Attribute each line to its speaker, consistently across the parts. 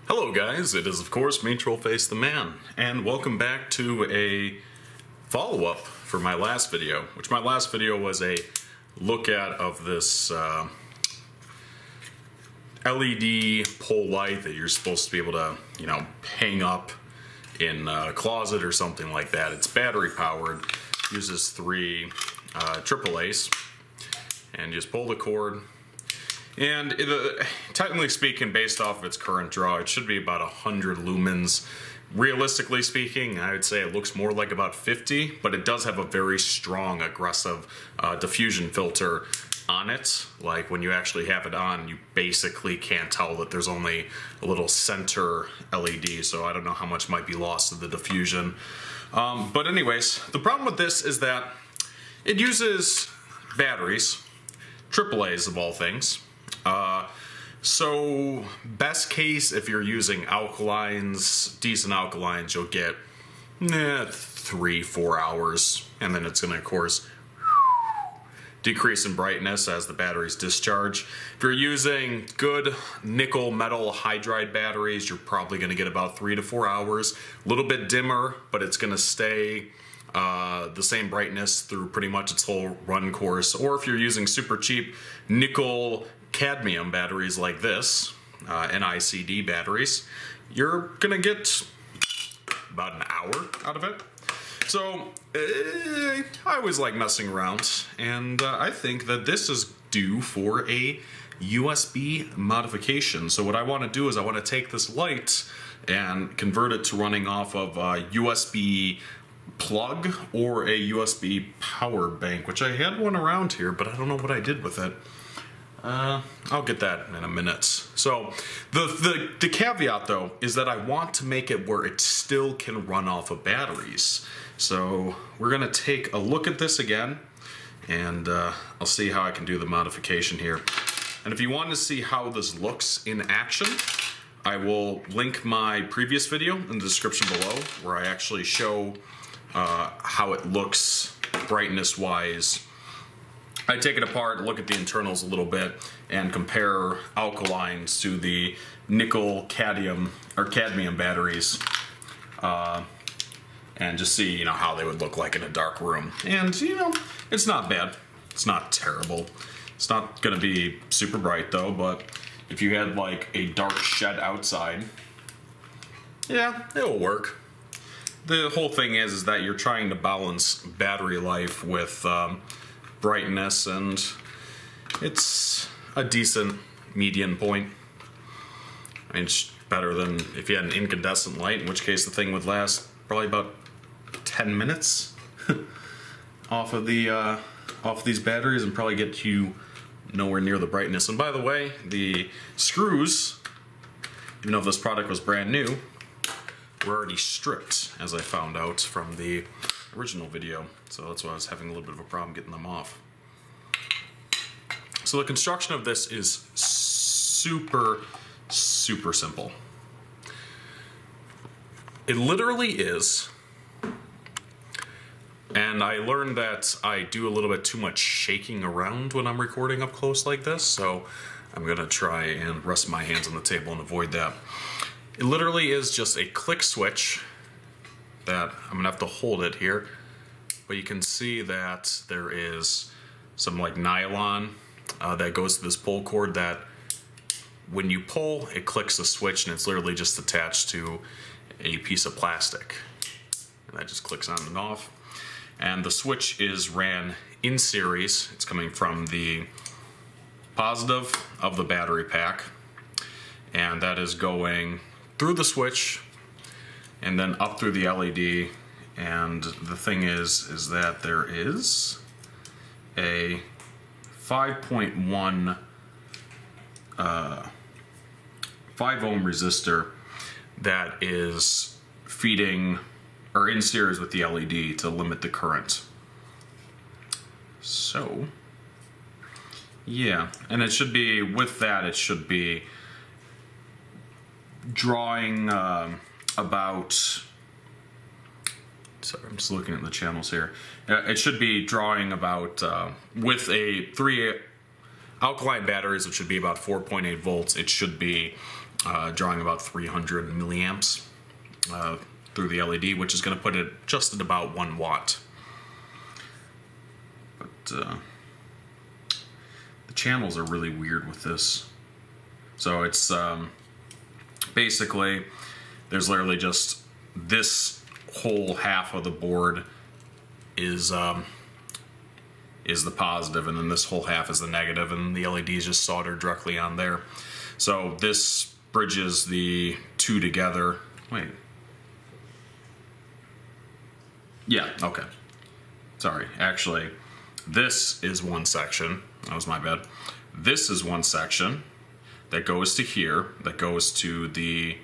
Speaker 1: Hello guys, it is of course me, Trollface the Man, and welcome back to a follow-up for my last video, which my last video was a look at of this LED pole light that you're supposed to be able to, hang up in a closet or something like that. It's battery powered, uses three AAAs, and just pull the cord. And technically speaking, based off of its current draw, it should be about 100 lumens. Realistically speaking, I would say it looks more like about 50, but it does have a very strong, aggressive diffusion filter on it. Like when you actually have it on, you basically can't tell that there's only a little center LED, so I don't know how much might be lost to the diffusion. But anyways, the problem with this is that it uses batteries, AAAs of all things. So best case, if you're using alkalines, decent alkalines, you'll get 3-4 hours, and then it's going to, of course, decrease in brightness as the batteries discharge. If you're using good nickel metal hydride batteries, you're probably going to get about 3 to 4 hours. A little bit dimmer, but it's going to stay the same brightness through pretty much its whole run course. Or if you're using super cheap nickel cadmium batteries like this, NICD batteries, you're gonna get about an hour out of it. So I always like messing around, and I think that this is due for a USB modification. So what I want to do is I want to take this light and convert it to running off of a USB plug or a USB power bank, which I had one around here, but I don't know what I did with it. I'll get that in a minute. So the caveat though is that I want to make it where it still can run off of batteries. So we're gonna take a look at this again, and I'll see how I can do the modification here. And if you want to see how this looks in action, I will link my previous video in the description below, where I actually show how it looks brightness wise. I take it apart, look at the internals a little bit, and compare alkalines to the nickel cadmium batteries, and just see how they would look like in a dark room. And it's not bad. It's not terrible. It's not going to be super bright though, but if you had like a dark shed outside, yeah, it'll work. The whole thing is that you're trying to balance battery life with brightness, and it's a decent median point. I mean, it's better than if you had an incandescent light, in which case the thing would last probably about 10 minutes off of these batteries and probably get you nowhere near the brightness. And by the way, the screws, even though this product was brand new, were already stripped, as I found out from the original video. So that's why I was having a little bit of a problem getting them off. So the construction of this is super simple. It literally is, and I learned that I do a little bit too much shaking around when I'm recording up close like this, so I'm gonna try and rest my hands on the table and avoid that. It literally is just a click switch that I'm gonna have to hold it here, but you can see that there is some like nylon that goes to this pull cord that when you pull, it clicks the switch, and it's literally just attached to a piece of plastic, and that just clicks on and off. And the switch is ran in series. It's coming from the positive of the battery pack, and that is going through the switch and then up through the LED. And the thing is that there is a 5.1 5 ohm resistor that is feeding or in series with the LED to limit the current. So yeah, and it should be, with that, it should be drawing about, sorry, I'm just looking at the channels here. It should be drawing about, with a 3 alkaline batteries, which should be about 4.8 volts, it should be drawing about 300 milliamps through the LED, which is going to put it just at about 1 watt. But the channels are really weird with this. So it's basically, there's literally just this whole half of the board is the positive, and then this whole half is the negative, and the LED is just soldered directly on there. So this bridges the two together. Wait. Yeah, okay. Sorry, actually, this is one section. That was my bad. This is one section that goes to here, that goes to the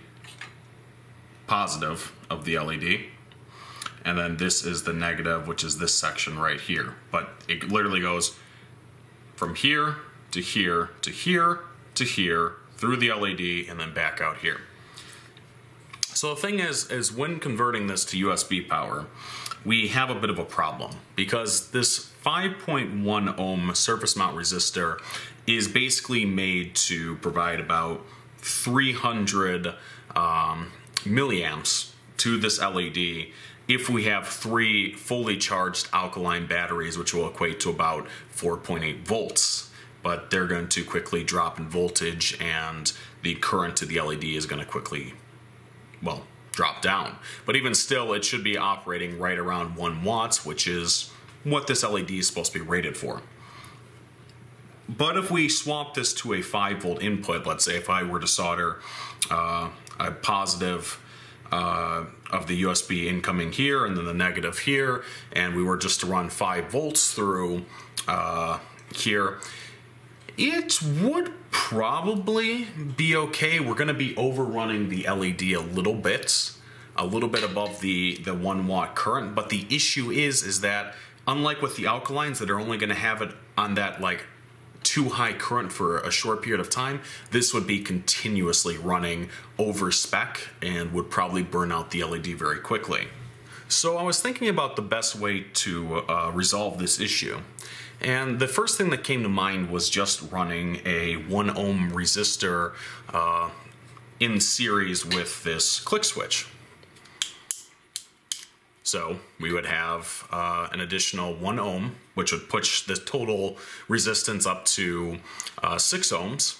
Speaker 1: positive of the LED. And then this is the negative, which is this section right here. But it literally goes from here to here to here to here through the LED and then back out here. So the thing is when converting this to USB power, we have a bit of a problem because this 5.1 ohm surface mount resistor is basically made to provide about 300 milliamps to this LED if we have 3 fully charged alkaline batteries, which will equate to about 4.8 volts. But they're going to quickly drop in voltage, and the current to the LED is going to quickly, well, drop down. But even still, it should be operating right around 1 watt, which is what this LED is supposed to be rated for. But if we swap this to a 5 volt input, let's say if I were to solder a positive of the USB incoming here and then the negative here, and we were just to run 5 volts through here, it would probably be okay. We're going to be overrunning the LED a little bit above the 1 watt current, but the issue is that unlike with the alkalines that are only going to have it on that like too high current for a short period of time, this would be continuously running over spec and would probably burn out the LED very quickly. So I was thinking about the best way to resolve this issue. And the first thing that came to mind was just running a 1 ohm resistor in series with this click switch. So we would have an additional 1 ohm, which would push the total resistance up to 6 ohms,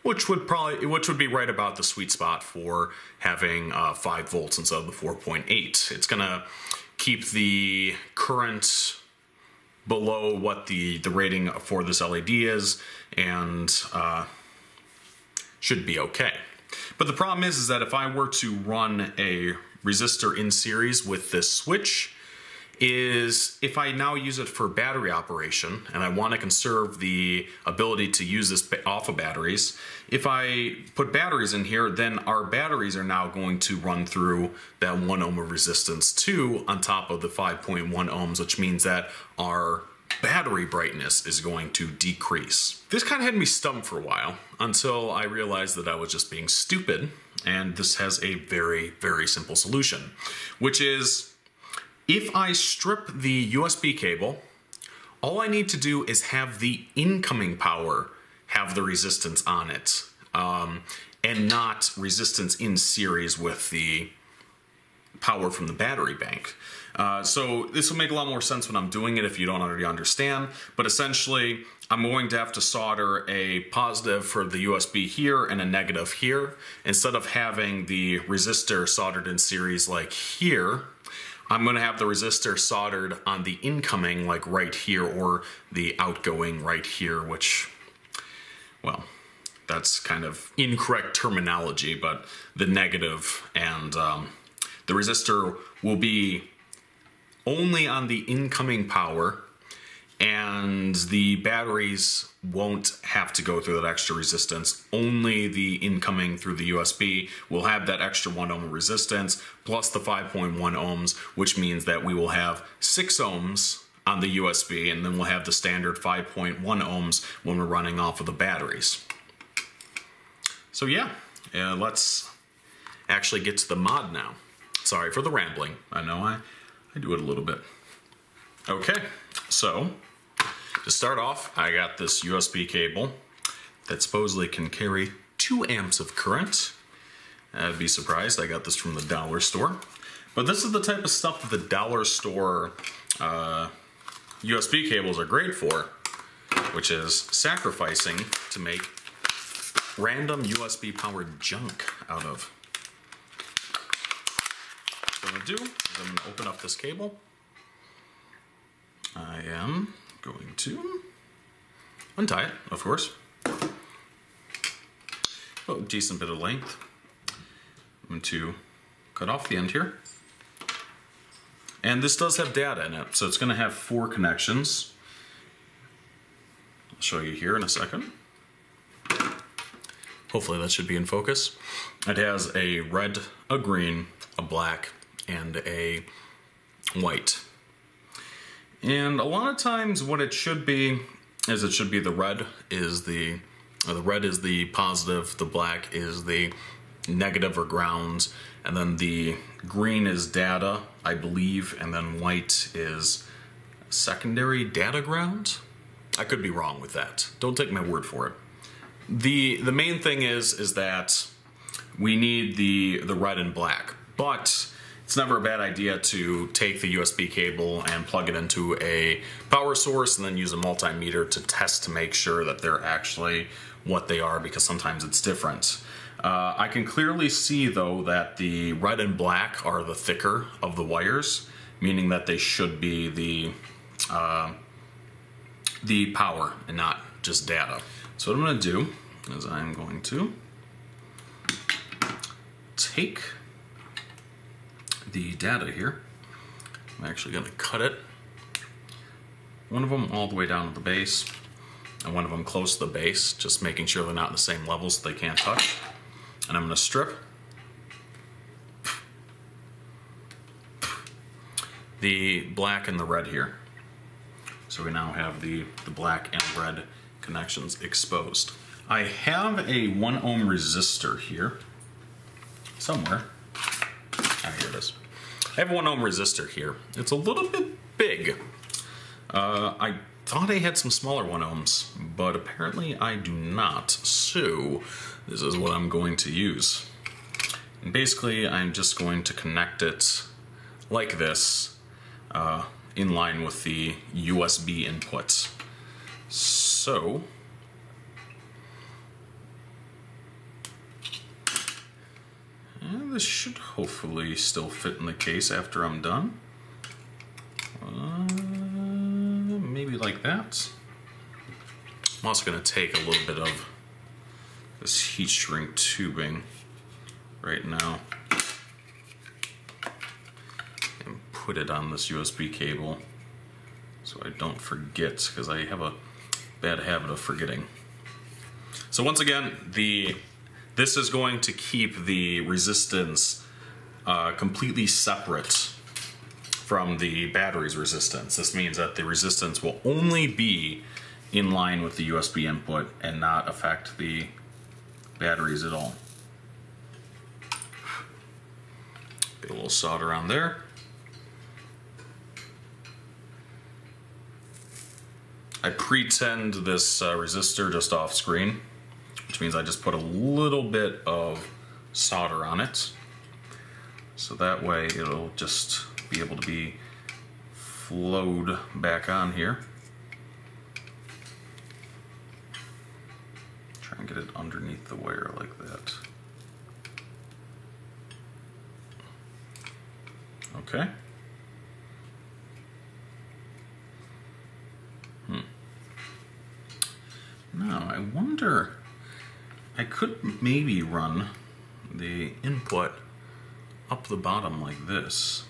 Speaker 1: which would be right about the sweet spot for having 5 volts instead of the 4.8. It's gonna keep the current below what the rating for this LED is, and should be okay. But the problem is that if I were to run a resistor in series with this switch, is if I now use it for battery operation and I want to conserve the ability to use this off of batteries, if I put batteries in here, then our batteries are now going to run through that 1 ohm of resistance too on top of the 5.1 ohms, which means that our battery brightness is going to decrease. This kind of had me stumped for a while until I realized that I was just being stupid, and this has a very, very simple solution, which is if I strip the USB cable, all I need to do is have the incoming power have the resistance on it, and not resistance in series with the power from the battery bank. So this will make a lot more sense when I'm doing it if you don't already understand, but essentially I'm going to have to solder a positive for the USB here and a negative here. Instead of having the resistor soldered in series like here, I'm going to have the resistor soldered on the incoming like right here, or the outgoing right here, which, well, that's kind of incorrect terminology, but the negative, and the resistor will be only on the incoming power, and the batteries won't have to go through that extra resistance. Only the incoming through the USB will have that extra 1 ohm resistance plus the 5.1 ohms, which means that we will have 6 ohms on the USB, and then we'll have the standard 5.1 ohms when we're running off of the batteries. So yeah, let's actually get to the mod now. Sorry for the rambling. I know I do it a little bit. Okay, so to start off, I got this USB cable that supposedly can carry 2 amps of current. I'd be surprised, I got this from the dollar store. But this is the type of stuff that the dollar store USB cables are great for, which is sacrificing to make random USB powered junk out of. What I'm going to do is I'm going to open up this cable. I am going to untie it, of course. Oh, decent bit of length. I'm going to cut off the end here. And this does have data in it, so it's going to have 4 connections. I'll show you here in a second. Hopefully that should be in focus. It has a red, a green, a black, and a white. And a lot of times what it should be is the red is the positive, the black is the negative or grounds, and then the green is data, I believe, and then white is secondary data ground. I could be wrong with that. Don't take my word for it. The main thing is that we need the red and black, but it's never a bad idea to take the USB cable and plug it into a power source and then use a multimeter to test to make sure that they're actually what they are, because sometimes it's different. I can clearly see though that the red and black are the thicker of the wires, meaning that they should be the power and not just data. So what I'm going to do is I'm going to take the data here. I'm actually going to cut it. One of them all the way down to the base, and one of them close to the base, just making sure they're not in the same level so they can't touch. And I'm going to strip the black and the red here. So we now have the black and red connections exposed. I have a 1 ohm resistor here somewhere. Ah, here it is. I have a 1 ohm resistor here. It's a little bit big. I thought I had some smaller 1 ohms, but apparently I do not. So this is what I'm going to use. And basically I'm just going to connect it like this, in line with the USB input. So this should hopefully still fit in the case after I'm done. Maybe like that. I'm also going to take a little bit of this heat shrink tubing right now and put it on this USB cable so I don't forget, because I have a bad habit of forgetting. So once again, this is going to keep the resistance completely separate from the battery's resistance. This means that the resistance will only be in line with the USB input and not affect the batteries at all. Get a little solder on there. I pre-tinned this resistor just off screen, which means I just put a little bit of solder on it. So that way it'll just be able to be flowed back on here. Try and get it underneath the wire like that. Okay. Now I wonder, I could maybe run the input up the bottom like this.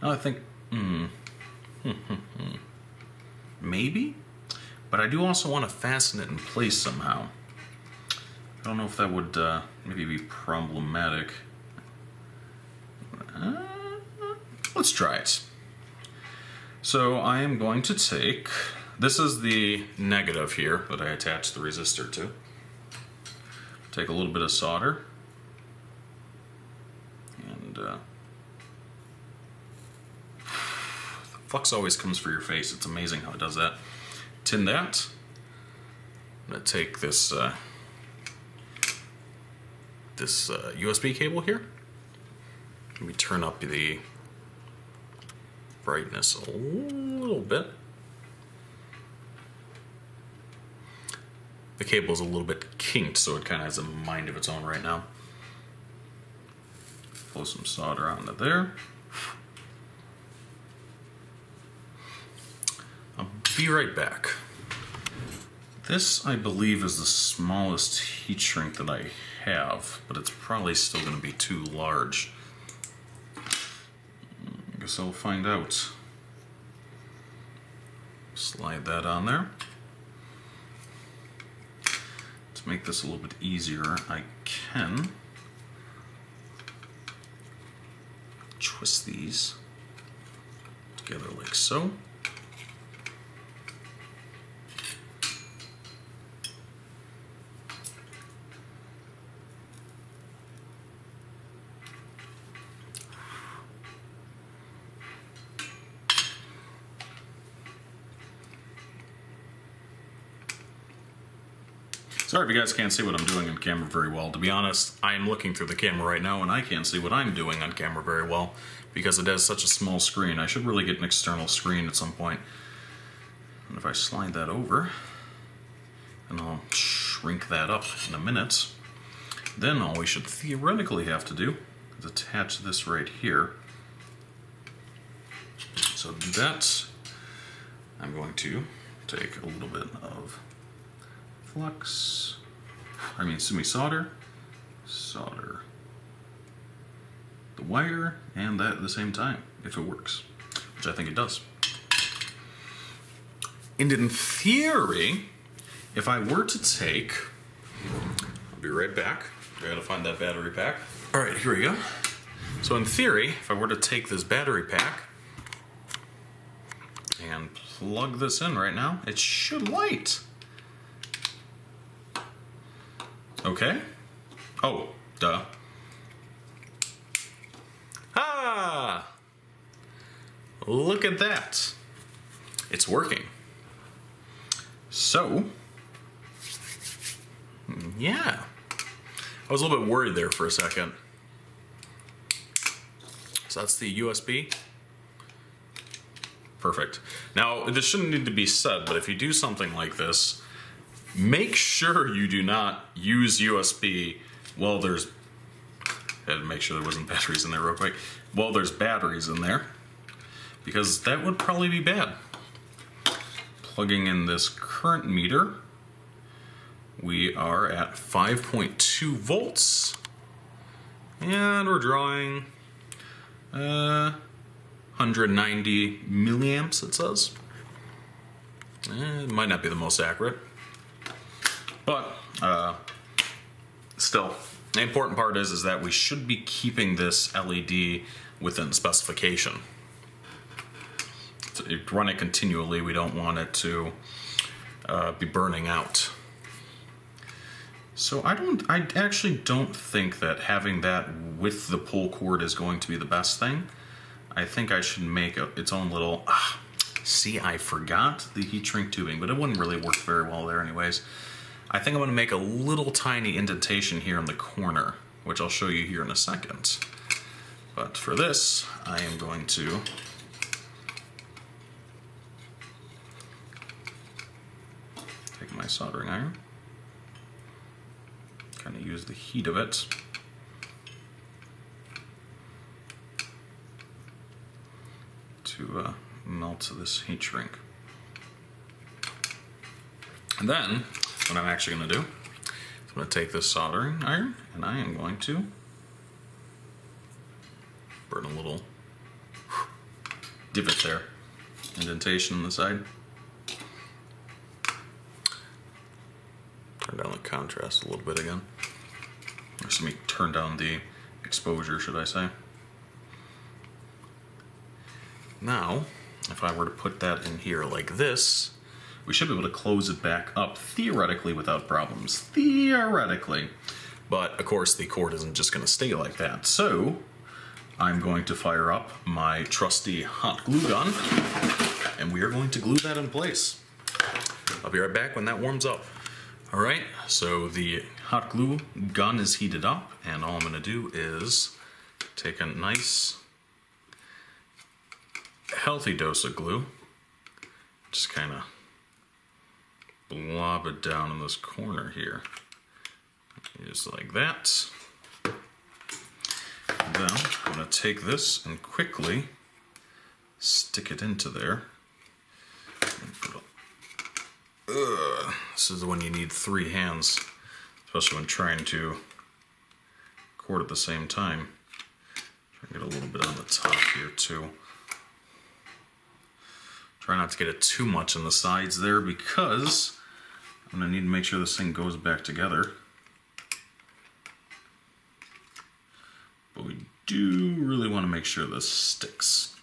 Speaker 1: Now I think, maybe, but I do also want to fasten it in place somehow. I don't know if that would maybe be problematic. Let's try it. So I am going to take, this is the negative here that I attached the resistor to. Take a little bit of solder and the flux always comes for your face. It's amazing how it does that. Tin that. I'm going to take this this USB cable here. Let me turn up the brightness a little bit. The cable is a little bit kinked, so it kind of has a mind of its own right now. Pull some solder onto there. I'll be right back. This, I believe, is the smallest heat shrink that I have, but it's probably still going to be too large. I guess I'll find out. Slide that on there. To make this a little bit easier, I can twist these together like so. Sorry if you guys can't see what I'm doing on camera very well. To be honest, I am looking through the camera right now and I can't see what I'm doing on camera very well because it has such a small screen. I should really get an external screen at some point. And if I slide that over, and I'll shrink that up in a minute, then all we should theoretically have to do is attach this right here. So to do that, I'm going to take a little bit of flux, solder the wire and that at the same time, if it works, which I think it does. And in theory, if I were to take, I'll be right back, I gotta find that battery pack. All right, here we go. So in theory, if I were to take this battery pack and plug this in right now, it should light. Okay. Oh, duh. Ah! Look at that. It's working. So, yeah. I was a little bit worried there for a second. So that's the USB. Perfect. Now, this shouldn't need to be said, but if you do something like this, make sure you do not use USB while there's, had to make sure there wasn't batteries in there real quick, while there's batteries in there, because that would probably be bad. Plugging in this current meter, we are at 5.2 volts, and we're drawing 190 milliamps, it says. It might not be the most accurate. But still, the important part is that we should be keeping this LED within specification. So you run it continually, we don't want it to be burning out. So I actually don't think that having that with the pull cord is going to be the best thing. I think I should make its own little, see, I forgot the heat shrink tubing, but it wouldn't really work very well there anyways. I think I'm going to make a little tiny indentation here in the corner, which I'll show you here in a second. But for this, I am going to take my soldering iron, kind of use the heat of it to melt this heat shrink. And then, what I'm actually going to do is I'm going to take this soldering iron and I am going to burn a little divot there, indentation on the side. Turn down the contrast a little bit again. Or let me turn down the exposure, should I say. Now, if I were to put that in here like this, we should be able to close it back up, theoretically, without problems. Theoretically. But, of course, the cord isn't just going to stay like that. So, I'm going to fire up my trusty hot glue gun, and we are going to glue that in place. I'll be right back when that warms up. Alright, so the hot glue gun is heated up, and all I'm going to do is take a nice healthy dose of glue, just kind of blob it down in this corner here, just like that. And then I'm going to take this and quickly stick it into there. This is when you need 3 hands, especially when trying to cord at the same time. Try to get a little bit on the top here too. Try not to get it too much on the sides there, because I'm going to need to make sure this thing goes back together. But we do really want to make sure this sticks.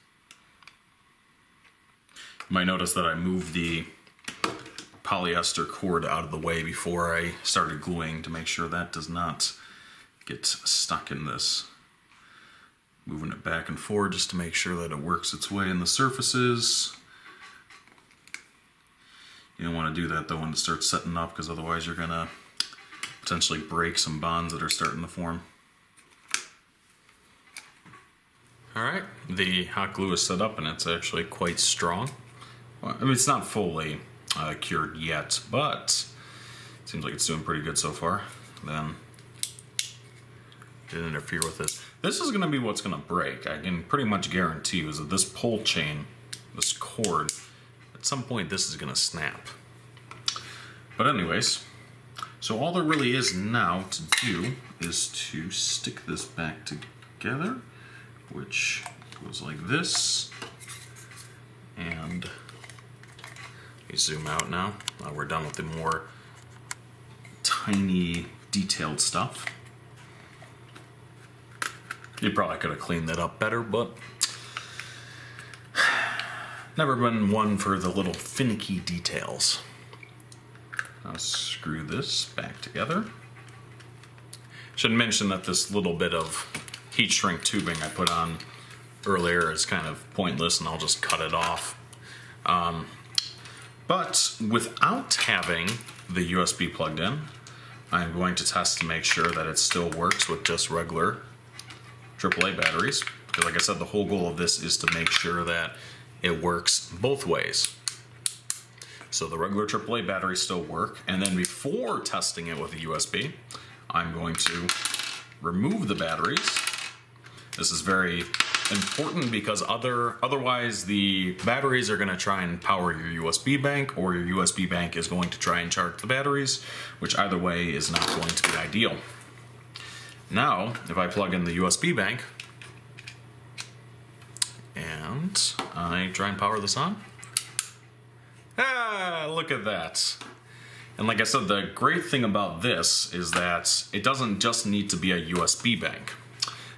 Speaker 1: You might notice that I moved the polyester cord out of the way before I started gluing to make sure that does not get stuck in this. Moving it back and forward just to make sure that it works its way in the surfaces. You don't want to do that though when it starts setting up, because otherwise you're going to potentially break some bonds that are starting to form. Alright, the hot glue is set up and it's actually quite strong. Well, I mean, it's not fully cured yet, but it seems like it's doing pretty good so far. Then didn't interfere with it. This is going to be what's going to break. I can pretty much guarantee you is that this pull chain, this cord, at some point this is going to snap. But anyways, so all there really is now to do is to stick this back together, which goes like this, and we zoom out now. We're done with the more tiny detailed stuff. You probably could have cleaned that up better, but never been one for the little finicky details. I'll screw this back together. Should mention that this little bit of heat shrink tubing I put on earlier is kind of pointless, and I'll just cut it off. But without having the USB plugged in, I'm going to test to make sure that it still works with just regular AAA batteries. Because like I said, the whole goal of this is to make sure that it works both ways. So the regular AAA batteries still work, and then before testing it with a USB, I'm going to remove the batteries. This is very important because otherwise the batteries are going to try and power your USB bank, or your USB bank is going to try and charge the batteries, which either way is not going to be ideal. Now, if I plug in the USB bank and I try and power this on, look at that. And like I said, the great thing about this is that it doesn't just need to be a USB bank.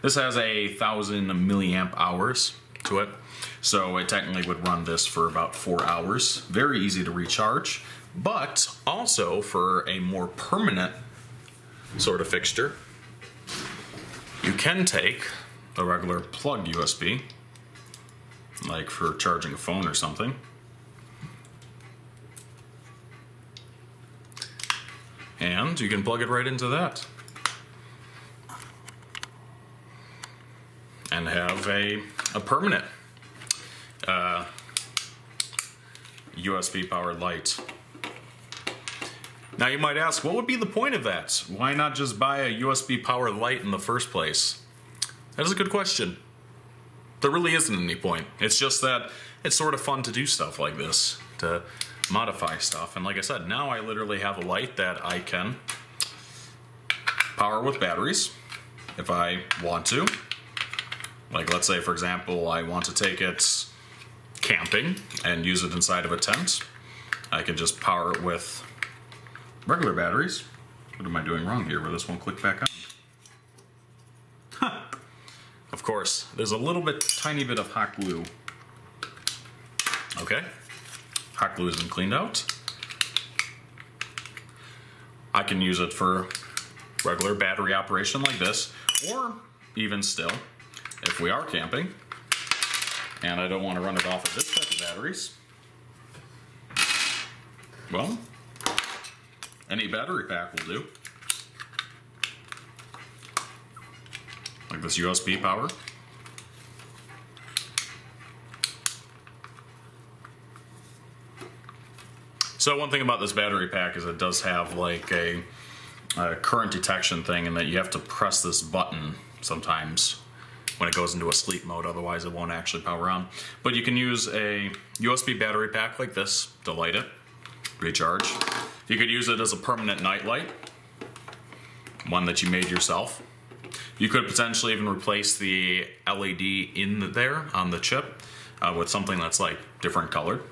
Speaker 1: This has 1,000 milliamp hours to it, so it technically would run this for about 4 hours. Very easy to recharge, but also for a more permanent sort of fixture, you can take a regular plug USB, like for charging a phone or something, and you can plug it right into that and have a permanent USB powered light. Now you might ask, what would be the point of that? Why not just buy a USB powered light in the first place? That is a good question. There really isn't any point. It's just that it's sort of fun to do stuff like this, to modify stuff. And like I said, now I literally have a light that I can power with batteries if I want to. Like let's say, for example, I want to take it camping and use it inside of a tent. I can just power it with regular batteries. What am I doing wrong here where this won't click back on? Huh. Of course, there's a little bit, tiny bit of hot glue. Okay, hot glue has been cleaned out. I can use it for regular battery operation like this, or even still, if we are camping and I don't want to run it off of this type of batteries, well, any battery pack will do. Like this USB power. So one thing about this battery pack is it does have like a current detection thing, and that you have to press this button sometimes when it goes into a sleep mode, otherwise it won't actually power on. But you can use a USB battery pack like this to light it, recharge. You could use it as a permanent night light, one that you made yourself. You could potentially even replace the LED in there on the chip with something that's like different colored.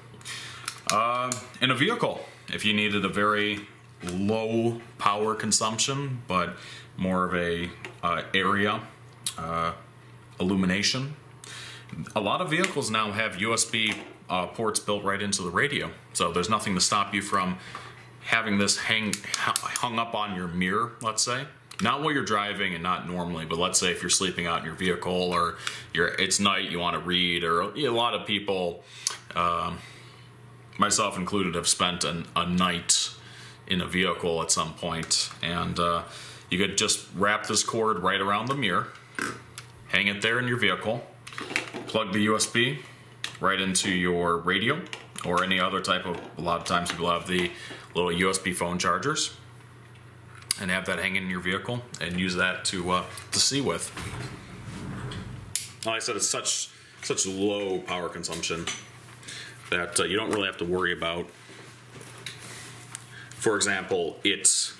Speaker 1: In a vehicle, if you needed a very low power consumption, but more of a area illumination. A lot of vehicles now have USB ports built right into the radio, so there's nothing to stop you from having this hung up on your mirror, let's say. Not while you're driving and not normally, but let's say if you're sleeping out in your vehicle or it's night, you want to read, or a lot of people, myself included, have spent a night in a vehicle at some point, and you could just wrap this cord right around the mirror, hang it there in your vehicle, plug the USB right into your radio or any other type of, a lot of times people have the little USB phone chargers, and have that hang in your vehicle and use that to see with. Like I said, it's such low power consumption that you don't really have to worry about, for example, it's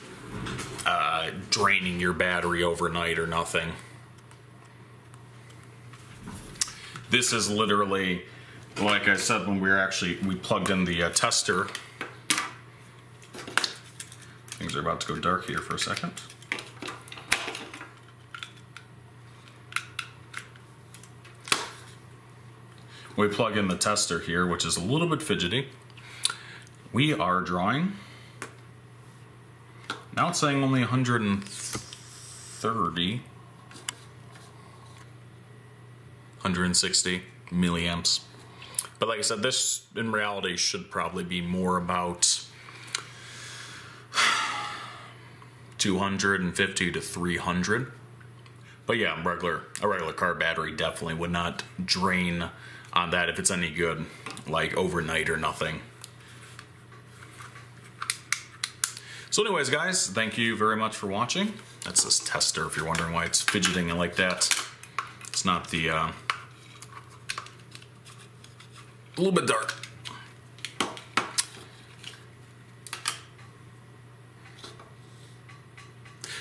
Speaker 1: draining your battery overnight or nothing. This is literally, like I said, when we plugged in the tester. Things are about to go dark here for a second. We plug in the tester here, which is a little bit fidgety. We are drawing, now it's saying only 160 milliamps. But like I said, this in reality should probably be more about 250 to 300. But yeah, a regular car battery definitely would not drain on that if it's any good, like overnight or nothing. So anyways, guys, thank you very much for watching. That's this tester, if you're wondering why it's fidgeting like that. It's not the, a little bit dark.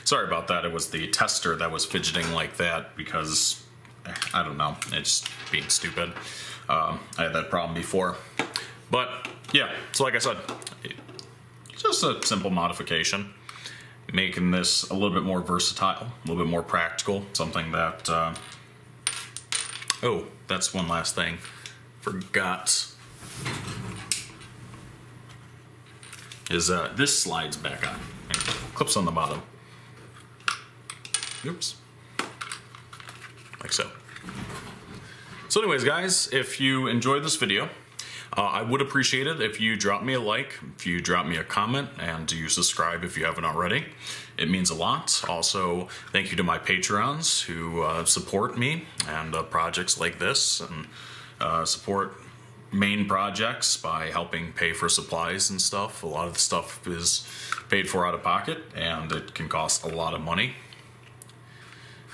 Speaker 1: Sorry about that, it was the tester that was fidgeting like that because, I don't know, it's being stupid. I had that problem before. But yeah, so like I said, just a simple modification, making this a little bit more versatile, a little bit more practical, something that, oh, that's one last thing, forgot, is this slides back on, clips on the bottom. Oops. Like so. So anyways, guys, if you enjoyed this video, I would appreciate it if you drop me a like, if you drop me a comment, and you subscribe if you haven't already. It means a lot. Also, thank you to my Patreons who support me and projects like this, and support main projects by helping pay for supplies and stuff. A lot of the stuff is paid for out of pocket, and it can cost a lot of money.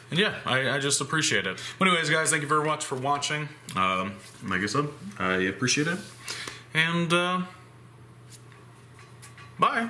Speaker 1: And yeah, I just appreciate it. But anyways, guys, thank you very much for watching. Like I said, I appreciate it. And bye.